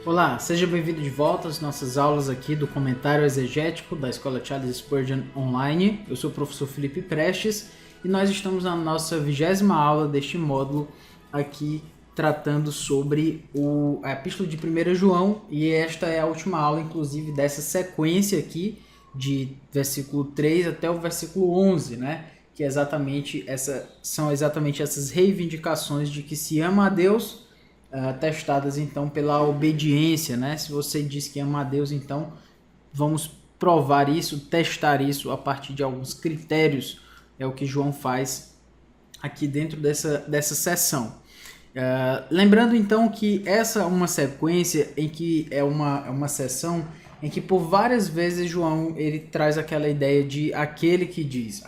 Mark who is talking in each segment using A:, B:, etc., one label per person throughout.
A: Olá, seja bem-vindo de volta às nossas aulas aqui do Comentário Exegético da Escola Charles Spurgeon Online. Eu sou o professor Felipe Prestes e nós estamos na nossa 20ª aula deste módulo aqui tratando sobre a Epístola de 1 João, e esta é a última aula, inclusive, dessa sequência aqui de versículo 3 até o versículo 11, né? Que são exatamente essas reivindicações de que se ama a Deus, testadas então pela obediência, né? Se você diz que ama a Deus, então vamos provar isso, testar isso a partir de alguns critérios. É o que João faz aqui dentro dessa sessão. Lembrando então que essa é uma sequência em que é uma sessão em que por várias vezes João ele traz aquela ideia de aquele que diz.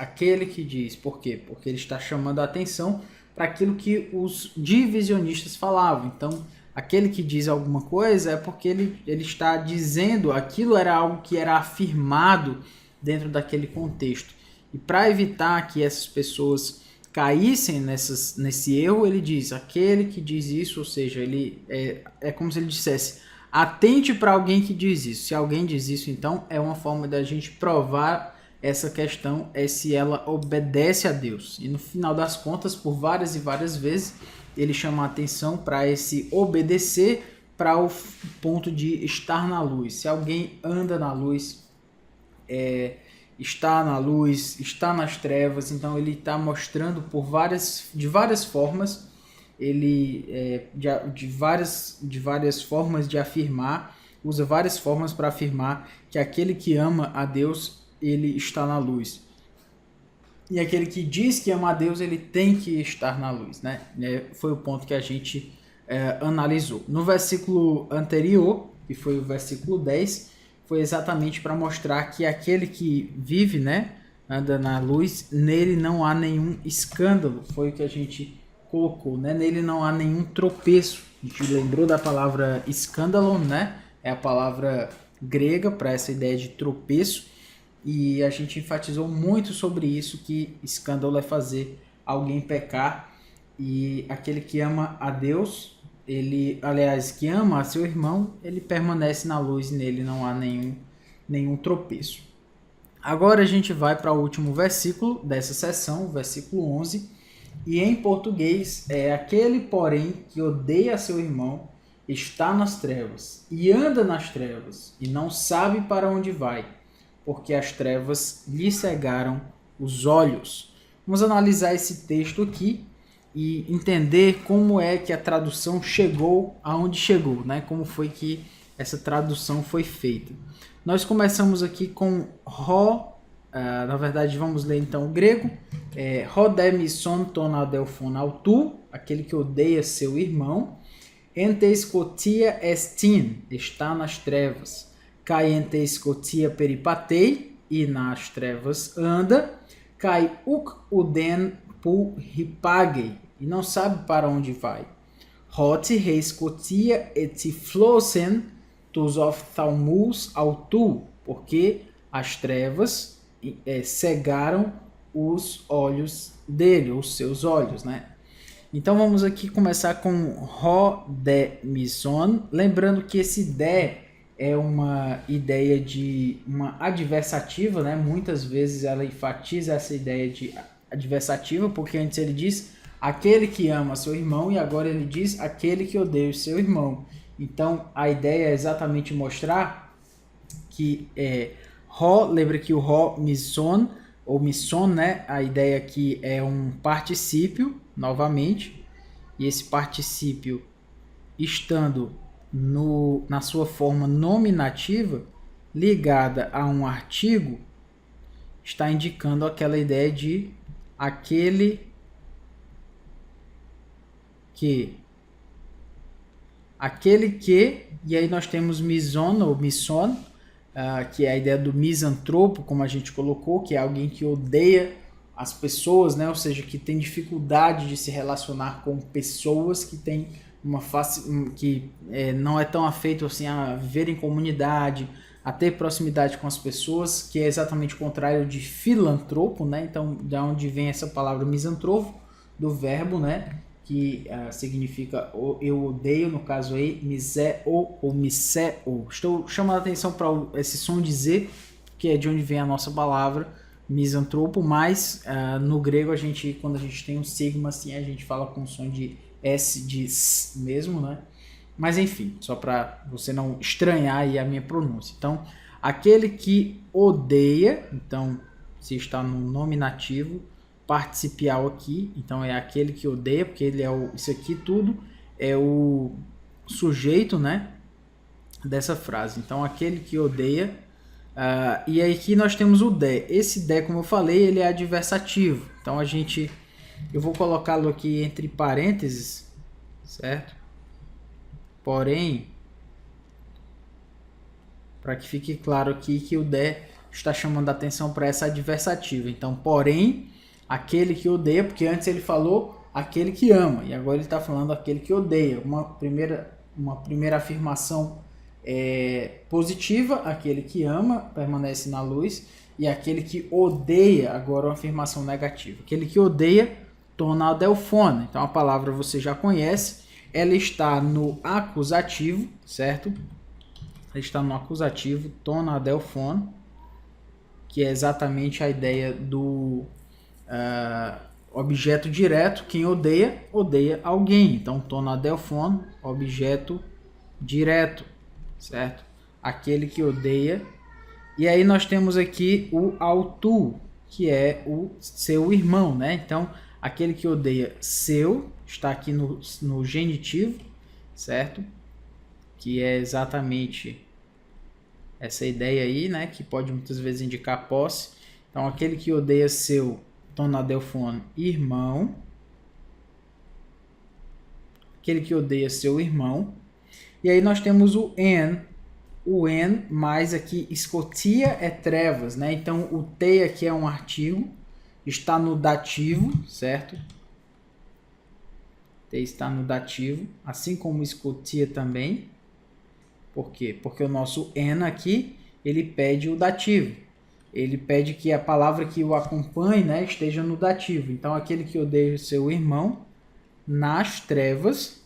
A: Por quê? Porque ele está chamando a atenção para aquilo que os divisionistas falavam. Então, aquele que diz alguma coisa é porque ele está dizendo aquilo era algo que era afirmado dentro daquele contexto. E para evitar que essas pessoas caíssem nesse erro, ele diz, aquele que diz isso, ou seja, ele é como se ele dissesse, atente para alguém que diz isso. Se alguém diz isso, então, é uma forma da gente provar essa questão é se ela obedece a Deus. E no final das contas, por várias e várias vezes, ele chama a atenção para esse obedecer, para o ponto de estar na luz. Se alguém anda na luz, está na luz, está nas trevas, então ele está mostrando de várias formas, de várias formas de afirmar, usa várias formas para afirmar que aquele que ama a Deus, ele está na luz. E aquele que diz que ama a Deus, ele tem que estar na luz, né? Foi o ponto que a gente analisou. No versículo anterior, que foi o versículo 10, foi exatamente para mostrar que aquele que vive, né, anda na luz, nele não há nenhum escândalo. Foi o que a gente colocou, né? Nele não há nenhum tropeço. A gente lembrou da palavra escândalo, né? É a palavra grega para essa ideia de tropeço. E a gente enfatizou muito sobre isso, que escândalo é fazer alguém pecar. E aquele que ama a Deus, que ama a seu irmão, ele permanece na luz e nele não há nenhum tropeço. Agora a gente vai para o último versículo dessa sessão, o versículo 11. E em português é aquele, porém, que odeia a seu irmão, está nas trevas e anda nas trevas e não sabe para onde vai, porque as trevas lhe cegaram os olhos. Vamos analisar esse texto aqui e entender como é que a tradução chegou aonde chegou, né? Como foi que essa tradução foi feita. Nós começamos aqui com na verdade vamos ler então o grego, Rodemison ton adelphon autu, aquele que odeia seu irmão, enteiskotia estin, está nas trevas, kai enteiskotia peripatei, e nas trevas anda, kai uk uden pu hipagei, e não sabe para onde vai. Hoti reiskotia etiflosen tus ophthalmus autu, porque as trevas cegaram os olhos dele, os seus olhos, né? Então vamos aqui começar com Rodemison, lembrando que esse de é uma ideia de uma adversativa, né? Muitas vezes ela enfatiza essa ideia de adversativa, porque antes ele diz aquele que ama seu irmão e agora ele diz aquele que odeia o seu irmão. Então a ideia é exatamente mostrar que lembra que o Rodemison, ou misson, né? A ideia aqui é um particípio, novamente, e esse particípio estando na sua forma nominativa, ligada a um artigo, está indicando aquela ideia de aquele que, e aí nós temos mison ou misson, que é a ideia do misantropo, como a gente colocou, que é alguém que odeia as pessoas, né? Ou seja, que tem dificuldade de se relacionar com pessoas, que tem que não é tão afeito assim a viver em comunidade, a ter proximidade com as pessoas, que é exatamente o contrário de filantropo, né? Então, da onde vem essa palavra misantropo, do verbo, né? que significa eu odeio, no caso aí, miseo ou miseo. Estou chamando a atenção para esse som de Z, que é de onde vem a nossa palavra misantropo, mas no grego quando a gente tem um sigma assim, a gente fala com som de S, de S mesmo, né? Mas enfim, só para você não estranhar aí a minha pronúncia. Então, aquele que odeia, então se está no nominativo, participial aqui, então é aquele que odeia, porque ele é isso aqui tudo é o sujeito, né, dessa frase. Então, aquele que odeia, e aí aqui nós temos o de. Esse de, como eu falei, ele é adversativo. Então, eu vou colocá-lo aqui entre parênteses, certo? Porém, para que fique claro aqui que o de está chamando a atenção para essa adversativa. Então, porém, aquele que odeia, porque antes ele falou aquele que ama, e agora ele está falando aquele que odeia. Uma primeira afirmação positiva, aquele que ama permanece na luz, e aquele que odeia, agora uma afirmação negativa. Aquele que odeia, torna adelfona. Então a palavra você já conhece, ela está no acusativo, certo? Ela está no acusativo, torna adelfona, que é exatamente a ideia do objeto direto. Quem odeia, odeia alguém. Então, torna adelfona, objeto direto, certo? Aquele que odeia. E aí nós temos aqui o autu, que é o seu irmão, né? Então, aquele que odeia seu, está aqui no genitivo, certo? Que é exatamente essa ideia aí, né? Que pode muitas vezes indicar posse. Então, aquele que odeia seu, torna adelfona, irmão. Aquele que odeia seu irmão. E aí nós temos o en. O en, mais aqui, escotia é trevas, né? Então, o te aqui é um artigo, está no dativo, certo? Te está no dativo, assim como escotia também. Por quê? Porque o nosso en aqui, ele pede o dativo. Ele pede que a palavra que o acompanhe, né, esteja no dativo. Então, aquele que odeia o seu irmão, nas trevas.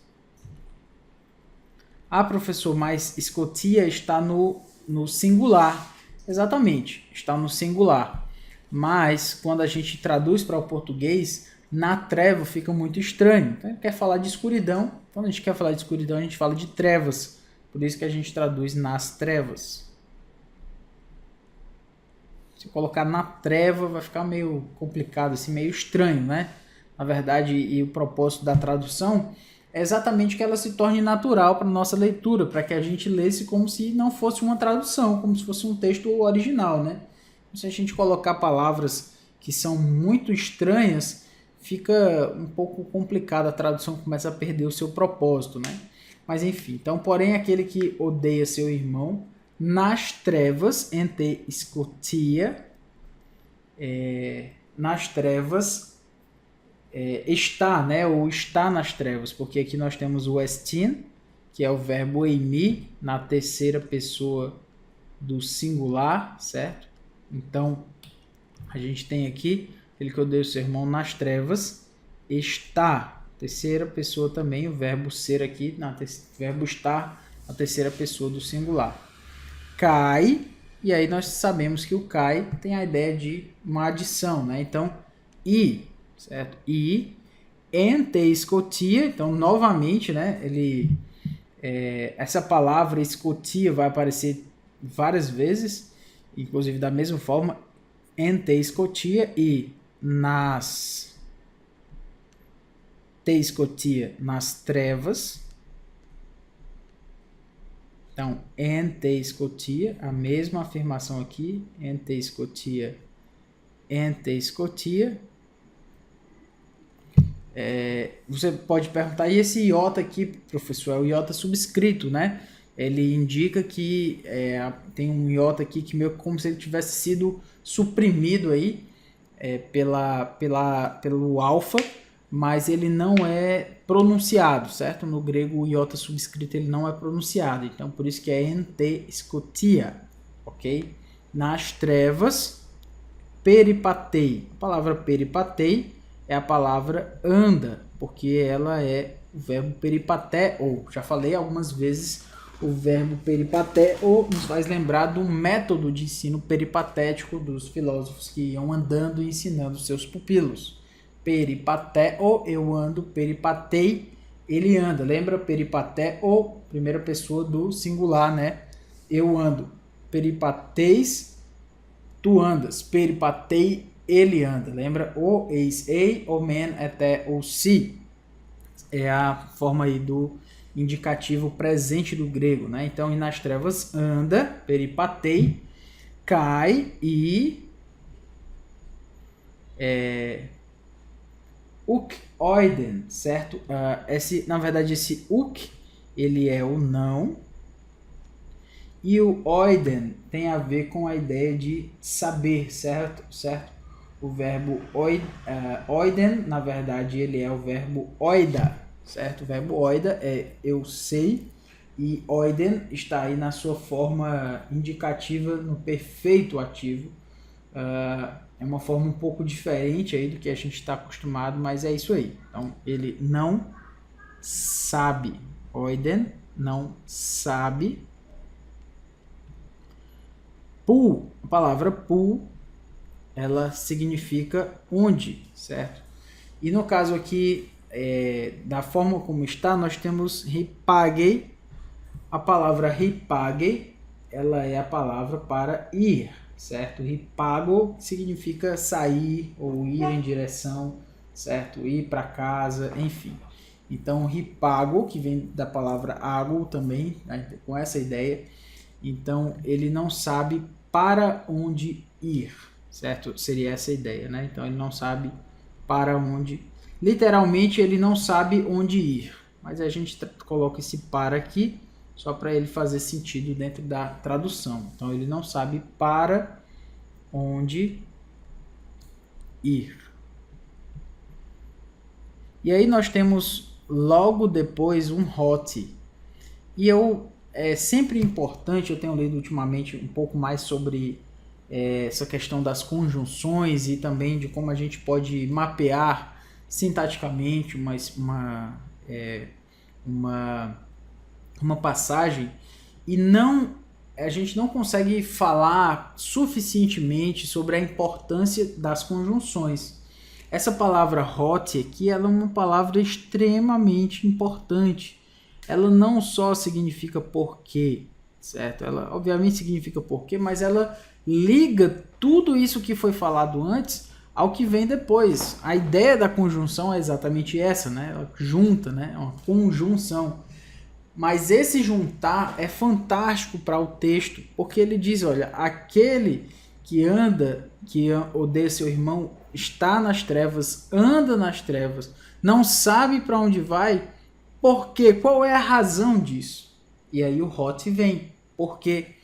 A: Ah, professor, mas escotia está no singular. Exatamente, está no singular. Mas, quando a gente traduz para o português, na treva fica muito estranho. Então, quer falar de escuridão. Quando a gente quer falar de escuridão, a gente fala de trevas. Por isso que a gente traduz nas trevas. Se colocar na treva, vai ficar meio complicado, assim, meio estranho, né? Na verdade, e o propósito da tradução é exatamente que ela se torne natural para a nossa leitura, para que a gente lesse como se não fosse uma tradução, como se fosse um texto original, né? Se a gente colocar palavras que são muito estranhas, fica um pouco complicado, a tradução começa a perder o seu propósito, né? Mas enfim, então, porém, aquele que odeia seu irmão, nas trevas, ente escotia, nas trevas, está, né? Ou está nas trevas, porque aqui nós temos o estin, que é o verbo eimi, na terceira pessoa do singular, certo? Então, a gente tem aqui, aquele que odeia o seu irmão nas trevas, está, terceira pessoa também, o verbo ser aqui, verbo estar, na terceira pessoa do singular. Cai, e aí nós sabemos que o cai tem a ideia de uma adição, né? Então, i, certo? I, ente escotia, então novamente, né? Essa palavra escotia vai aparecer várias vezes, inclusive da mesma forma, ente escotia e nas te escotia nas trevas. Então, ente escotia, a mesma afirmação aqui, ente escotia, ente escotia. Você pode perguntar, e esse iota aqui, professor, é o iota subscrito, né? Ele indica que tem um iota aqui que meio como se ele tivesse sido suprimido aí pelo alfa, mas ele não é pronunciado, certo? No grego o iota subscrito ele não é pronunciado, então por isso que é ente escotia, ok? Nas trevas, peripatei. A palavra peripatei é a palavra anda, porque ela é o verbo peripateo. Já falei algumas vezes, o verbo peripateo nos faz lembrar do método de ensino peripatético dos filósofos que iam andando e ensinando seus pupilos. Peripateo, eu ando, peripatei, ele anda. Lembra? Peripateo, primeira pessoa do singular, né? Eu ando. Peripateis, tu andas. Peripatei, ele anda. Lembra? O, eis, ei, o, men, até, o, si. É a forma aí do indicativo presente do grego, né? Então, e nas trevas anda, peripatei, cai e uk oiden, certo? Na verdade, esse uk, ele é o não, e o oiden tem a ver com a ideia de saber, certo? O verbo oiden, na verdade, ele é o verbo oida, certo? O verbo oida é eu sei, e oiden está aí na sua forma indicativa no perfeito ativo. É uma forma um pouco diferente aí do que a gente está acostumado, mas é isso aí. Então, ele não sabe. Oiden não sabe. Pu, a palavra pu, ela significa onde, certo? E no caso aqui, da forma como está, nós temos ripagei. A palavra ripagei, ela é a palavra para ir, certo? Ripago significa sair ou ir em direção, certo? Ir para casa, enfim. Então, ripago, que vem da palavra ago também, né? Com essa ideia. Então, ele não sabe para onde ir, certo? Seria essa a ideia, né? Então, ele não sabe para onde... Literalmente, ele não sabe onde ir. Mas a gente coloca esse para aqui, só para ele fazer sentido dentro da tradução. Então, ele não sabe para onde ir. E aí nós temos logo depois um hot. E é sempre importante, eu tenho lido ultimamente um pouco mais sobre essa questão das conjunções e também de como a gente pode mapear sintaticamente uma passagem, e a gente não consegue falar suficientemente sobre a importância das conjunções. Essa palavra hot aqui, ela é uma palavra extremamente importante. Ela não só significa porquê, certo? Ela obviamente significa porquê, mas ela liga tudo isso que foi falado antes ao que vem depois. A ideia da conjunção é exatamente essa, né? Ela junta, né? É uma conjunção. Mas esse juntar é fantástico para o texto, porque ele diz, olha, aquele que odeia seu irmão, está nas trevas, anda nas trevas, não sabe para onde vai. Por quê? Qual é a razão disso? E aí o hot vem. Por quê?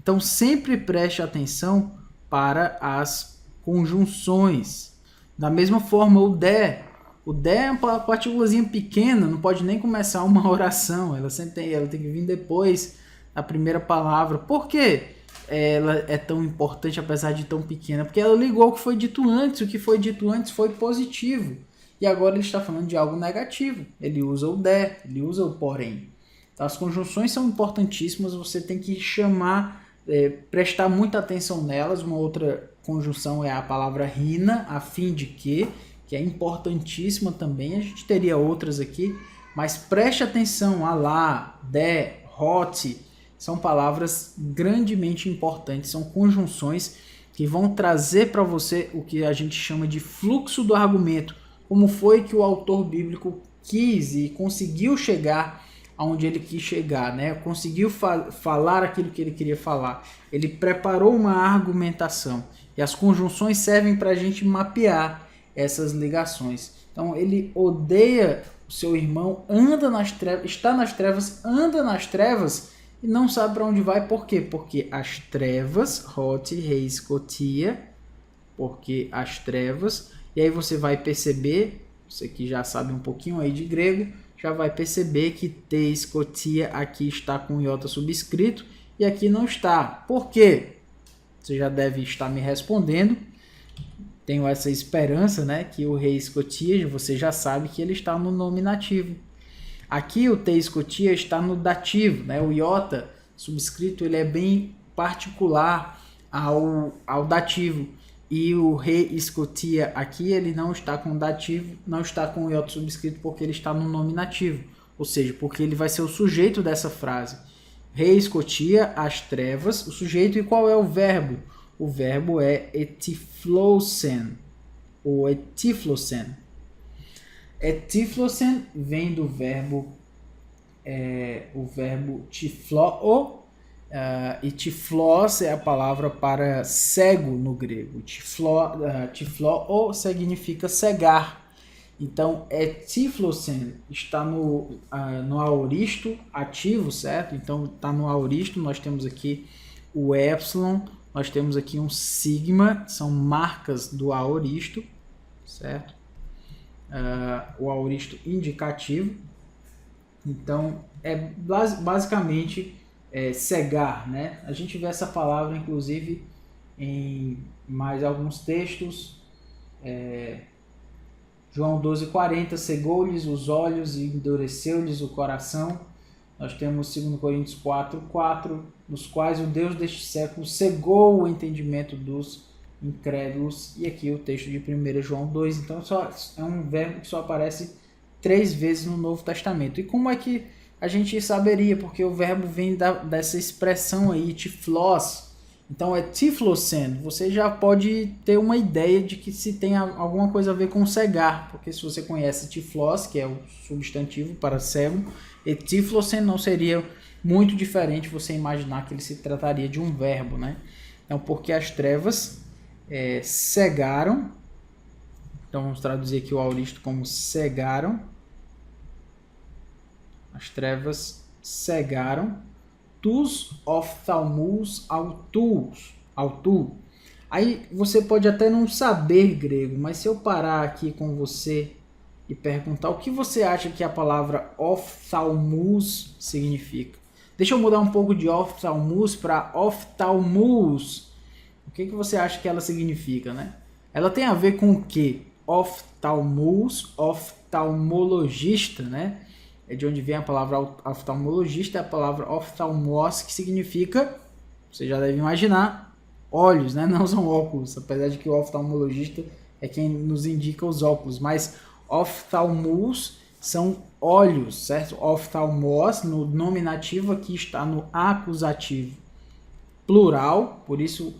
A: Então sempre preste atenção para as conjunções. Da mesma forma, o de. O de é uma partículazinha pequena, não pode nem começar uma oração. Ela tem que vir depois da primeira palavra. Por quê? Ela é tão importante apesar de tão pequena? Porque ela ligou o que foi dito antes. O que foi dito antes foi positivo. E agora ele está falando de algo negativo. Ele usa o de, ele usa o porém. Então, as conjunções são importantíssimas, você tem que prestar muita atenção nelas. Uma outra conjunção é a palavra rina, a fim de que é importantíssima também. A gente teria outras aqui, mas preste atenção. A lá, de, hot, são palavras grandemente importantes, são conjunções que vão trazer para você o que a gente chama de fluxo do argumento. Como foi que o autor bíblico quis e conseguiu chegar aonde ele quis chegar, né? Conseguiu falar aquilo que ele queria falar. Ele preparou uma argumentação. E as conjunções servem para a gente mapear essas ligações. Então, ele odeia o seu irmão, anda nas trevas, está nas trevas, anda nas trevas e não sabe para onde vai. Por quê? Porque as trevas, hot, reis, kotia, porque as trevas... E aí você vai perceber, você que já sabe um pouquinho aí de grego, já vai perceber que teis, kotia, aqui está com iota subscrito e aqui não está. Por quê? Você já deve estar me respondendo. tenho essa esperança, né, que o rei Escotias, você já sabe que ele está no nominativo. Aqui o T Escotias está no dativo, né? O iota subscrito ele é bem particular ao dativo. E o rei Escotia aqui ele não está com dativo, não está com o iota subscrito porque ele está no nominativo. Ou seja, porque ele vai ser o sujeito dessa frase. Rei Escotia, as trevas, o sujeito e qual é o verbo? O verbo é etiflosen, ou etiflosen. Etiflosen vem do verbo, o verbo tifloo, e tiflos é a palavra para cego no grego. Tifloo significa cegar. Então, etiflosen está no aoristo ativo, certo? Então, está no aoristo, nós temos aqui o epsilon, nós temos aqui um sigma, são marcas do aoristo, certo? O aoristo indicativo. Então, é basicamente cegar, né? A gente vê essa palavra, inclusive, em mais alguns textos. João 12,40, cegou-lhes os olhos e endureceu-lhes o coração. Nós temos 2 Coríntios 4,4, dos quais o Deus deste século cegou o entendimento dos incrédulos. E aqui o texto de 1 João 2. Então, é um verbo que só aparece 3 vezes no Novo Testamento. E como é que a gente saberia? Porque o verbo vem dessa expressão aí, tiflos. Então é tiflosen. Você já pode ter uma ideia de que se tem alguma coisa a ver com cegar, porque se você conhece tiflos, que é o substantivo para cego, e tiflosen não seria muito diferente você imaginar que ele se trataria de um verbo, né? Então, porque as trevas cegaram, então vamos traduzir aqui o aoristo como cegaram, as trevas cegaram, tus oftalmus autu. Aí você pode até não saber grego, mas se eu parar aqui com você e perguntar o que você acha que a palavra oftalmus significa. Deixa eu mudar um pouco de oftalmus para oftalmus. O que você acha que ela significa, né? Ela tem a ver com o quê? Oftalmus, oftalmologista, né? É de onde vem a palavra oftalmologista, é a palavra oftalmos, que significa, você já deve imaginar, olhos, né? Não são óculos, apesar de que o oftalmologista é quem nos indica os óculos, mas oftalmus são olhos, certo? Oftalmos, no nominativo, aqui está no acusativo plural, por isso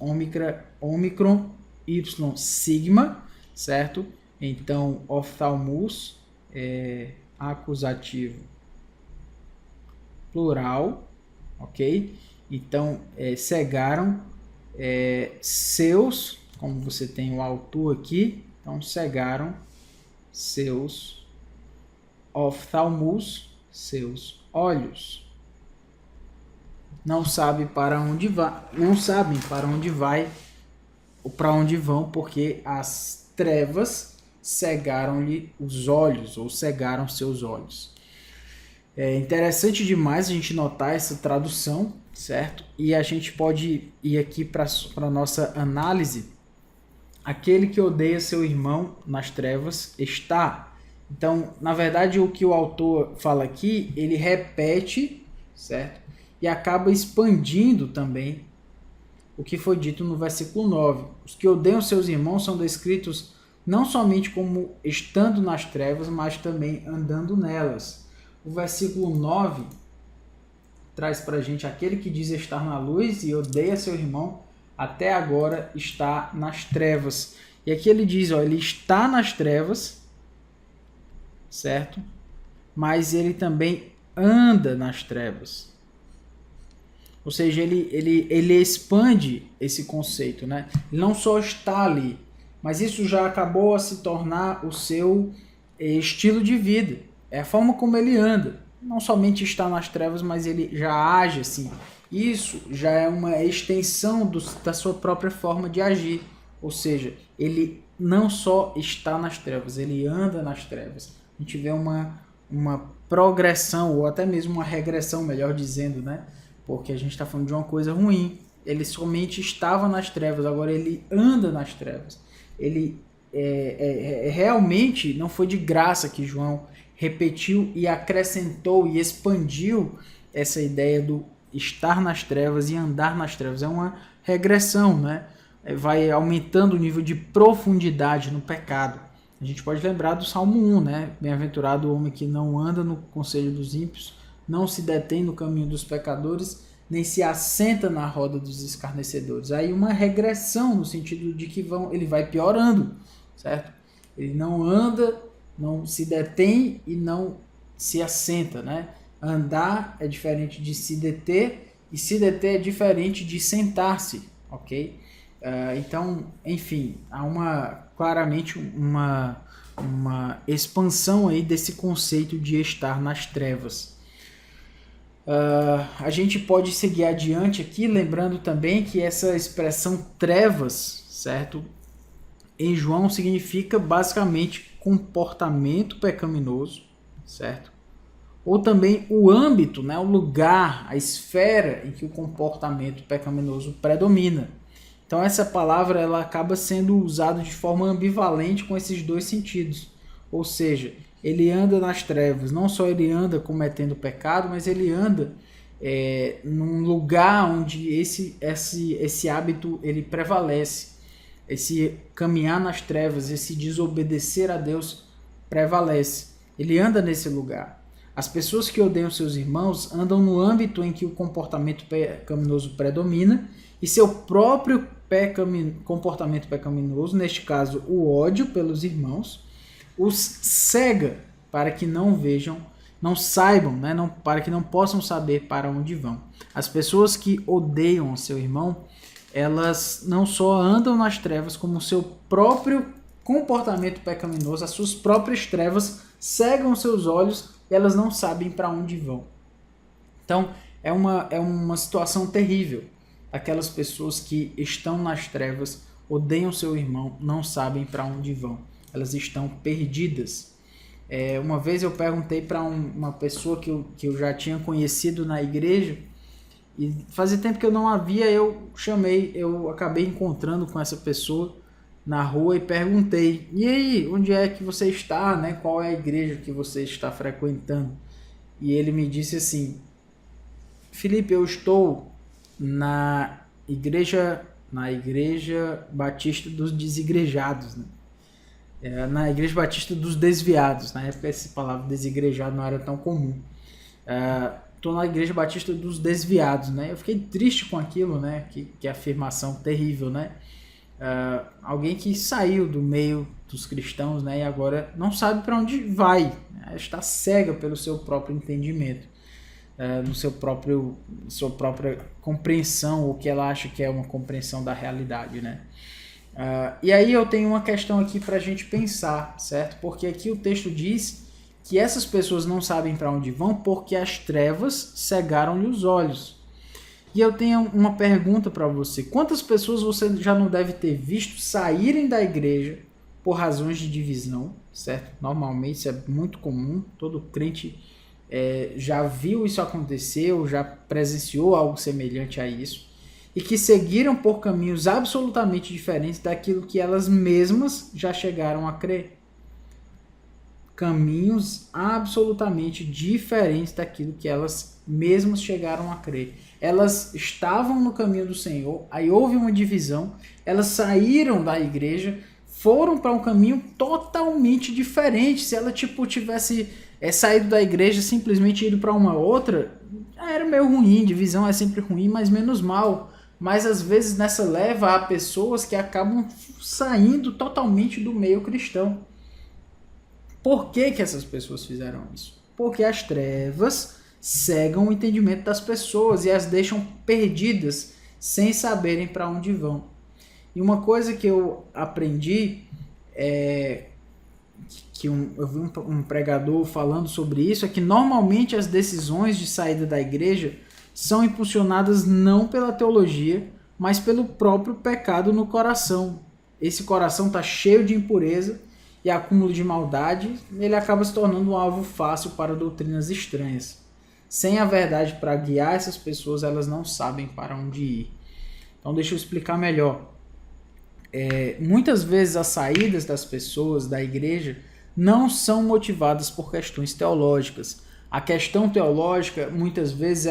A: ômicron, y, sigma, certo? Então, oftalmus é acusativo plural, ok? Então, cegaram seus, como você tem o autor aqui, então cegaram seus oftalmus, seus olhos. Não sabem para onde vai ou para onde vão, porque as trevas cegaram-lhe os olhos, ou cegaram seus olhos. É interessante demais a gente notar essa tradução, certo? E a gente pode ir aqui para a nossa análise. Aquele que odeia seu irmão nas trevas está. Então, na verdade, o que o autor fala aqui, ele repete, certo? E acaba expandindo também o que foi dito no versículo 9. Os que odeiam seus irmãos são descritos não somente como estando nas trevas, mas também andando nelas. O versículo 9 traz para a gente: aquele que diz estar na luz e odeia seu irmão, até agora está nas trevas. E aqui ele diz, ele está nas trevas, certo? Mas ele também anda nas trevas. Ou seja, ele expande esse conceito, né? Ele não só está ali, mas isso já acabou a se tornar o seu estilo de vida. É a forma como ele anda. Não somente está nas trevas, mas ele já age assim. Isso já é uma extensão da sua própria forma de agir. Ou seja, ele não só está nas trevas, ele anda nas trevas. A gente vê uma progressão, ou até mesmo uma regressão, melhor dizendo, né? Porque a gente está falando de uma coisa ruim. Ele somente estava nas trevas, agora ele anda nas trevas. ele realmente não foi de graça que João repetiu e acrescentou e expandiu essa ideia do estar nas trevas e andar nas trevas. É uma regressão, né? Vai aumentando o nível de profundidade no pecado. A gente pode lembrar do Salmo 1, né? Bem-aventurado o homem que não anda no conselho dos ímpios, não se detém no caminho dos pecadores, nem se assenta na roda dos escarnecedores. Aí uma regressão no sentido de que ele vai piorando, certo? Ele não anda, não se detém e não se assenta, né? Andar é diferente de se deter e se deter é diferente de sentar-se, ok? Então, enfim, há claramente uma expansão aí desse conceito de estar nas trevas. A gente pode seguir adiante aqui, lembrando também que essa expressão trevas, certo? Em João significa basicamente comportamento pecaminoso, certo? Ou também o âmbito, né? O lugar, a esfera em que o comportamento pecaminoso predomina. Então essa palavra ela acaba sendo usada de forma ambivalente com esses dois sentidos. Ou seja, ele anda nas trevas, não só ele anda cometendo pecado, mas ele anda num lugar onde esse hábito ele prevalece. Esse caminhar nas trevas, esse desobedecer a Deus prevalece. Ele anda nesse lugar. As pessoas que odeiam seus irmãos andam no âmbito em que o comportamento pecaminoso predomina e seu próprio comportamento pecaminoso, neste caso o ódio pelos irmãos, os cega para que não vejam, não saibam, né? Para que não possam saber para onde vão. As pessoas que odeiam seu irmão, elas não só andam nas trevas, como o seu próprio comportamento pecaminoso, as suas próprias trevas cegam seus olhos e elas não sabem para onde vão. Então, é uma situação terrível. Aquelas pessoas que estão nas trevas, odeiam seu irmão, não sabem para onde vão. Elas estão perdidas. Uma vez eu perguntei para uma pessoa que eu já tinha conhecido na igreja, e fazia tempo que eu não a via, eu acabei encontrando com essa pessoa na rua e perguntei, e aí, onde é que você está, né? Qual é a igreja que você está frequentando? E ele me disse assim, Felipe, eu estou na igreja Batista dos Desigrejados, né? Na igreja Batista dos Desviados. Na época essa palavra desigrejado não era tão comum. Estou na igreja Batista dos Desviados, né? Eu fiquei triste com aquilo, né? Que afirmação terrível, né? Alguém que saiu do meio dos cristãos, né? E agora não sabe para onde vai, né? Está cega pelo seu próprio entendimento, sua própria compreensão, o que ela acha que é uma compreensão da realidade, né? E aí eu tenho uma questão aqui para a gente pensar, certo? Porque aqui o texto diz que essas pessoas não sabem para onde vão porque as trevas cegaram-lhe os olhos. E eu tenho uma pergunta para você. Quantas pessoas você já não deve ter visto saírem da igreja por razões de divisão, certo? Normalmente isso é muito comum, todo crente já viu isso acontecer ou já presenciou algo semelhante a isso, e que seguiram por caminhos absolutamente diferentes daquilo que elas mesmas já chegaram a crer. Caminhos absolutamente diferentes daquilo que elas mesmas chegaram a crer. Elas estavam no caminho do Senhor, aí houve uma divisão, elas saíram da igreja, foram para um caminho totalmente diferente. Se ela tivesse saído da igreja simplesmente ido para uma outra, era meio ruim. Divisão é sempre ruim, mas menos mal. Mas às vezes nessa leva a pessoas que acabam saindo totalmente do meio cristão. Por que essas pessoas fizeram isso? Porque as trevas cegam o entendimento das pessoas e as deixam perdidas sem saberem para onde vão. E uma coisa que eu aprendi eu vi um pregador falando sobre isso, é que normalmente as decisões de saída da igreja são impulsionadas não pela teologia, mas pelo próprio pecado no coração. Esse coração está cheio de impureza e acúmulo de maldade, ele acaba se tornando um alvo fácil para doutrinas estranhas. Sem a verdade para guiar essas pessoas, elas não sabem para onde ir. Então deixa eu explicar melhor. muitas vezes as saídas das pessoas da igreja não são motivadas por questões teológicas. A questão teológica, muitas vezes,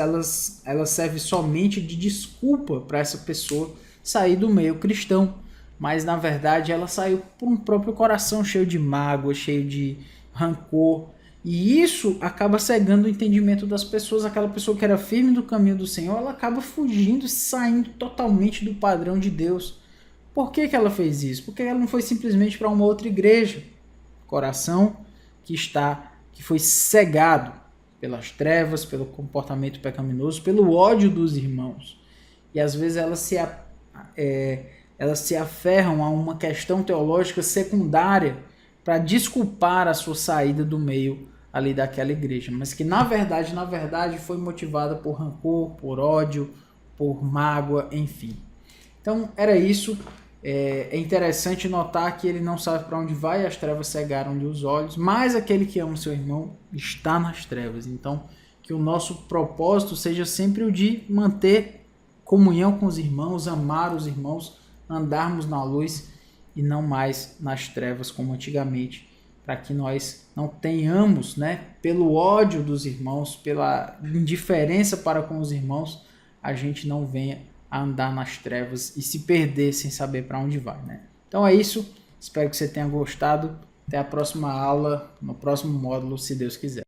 A: ela serve somente de desculpa para essa pessoa sair do meio cristão. Mas, na verdade, ela saiu por um próprio coração cheio de mágoa, cheio de rancor. E isso acaba cegando o entendimento das pessoas. Aquela pessoa que era firme no caminho do Senhor, ela acaba fugindo, saindo totalmente do padrão de Deus. Por que ela fez isso? Porque ela não foi simplesmente para uma outra igreja. Coração que foi cegado pelas trevas, pelo comportamento pecaminoso, pelo ódio dos irmãos. E às vezes elas se aferram a uma questão teológica secundária para desculpar a sua saída do meio ali daquela igreja, mas que na verdade foi motivada por rancor, por ódio, por mágoa, enfim. Então era isso. É interessante notar que ele não sabe para onde vai, as trevas cegaram-lhe os olhos, mas aquele que ama o seu irmão está nas trevas. Então, que o nosso propósito seja sempre o de manter comunhão com os irmãos, amar os irmãos, andarmos na luz e não mais nas trevas como antigamente, para que nós não tenhamos, pelo ódio dos irmãos, pela indiferença para com os irmãos, a gente não venha a andar nas trevas e se perder sem saber para onde vai, Então é isso, espero que você tenha gostado. Até a próxima aula, no próximo módulo, se Deus quiser.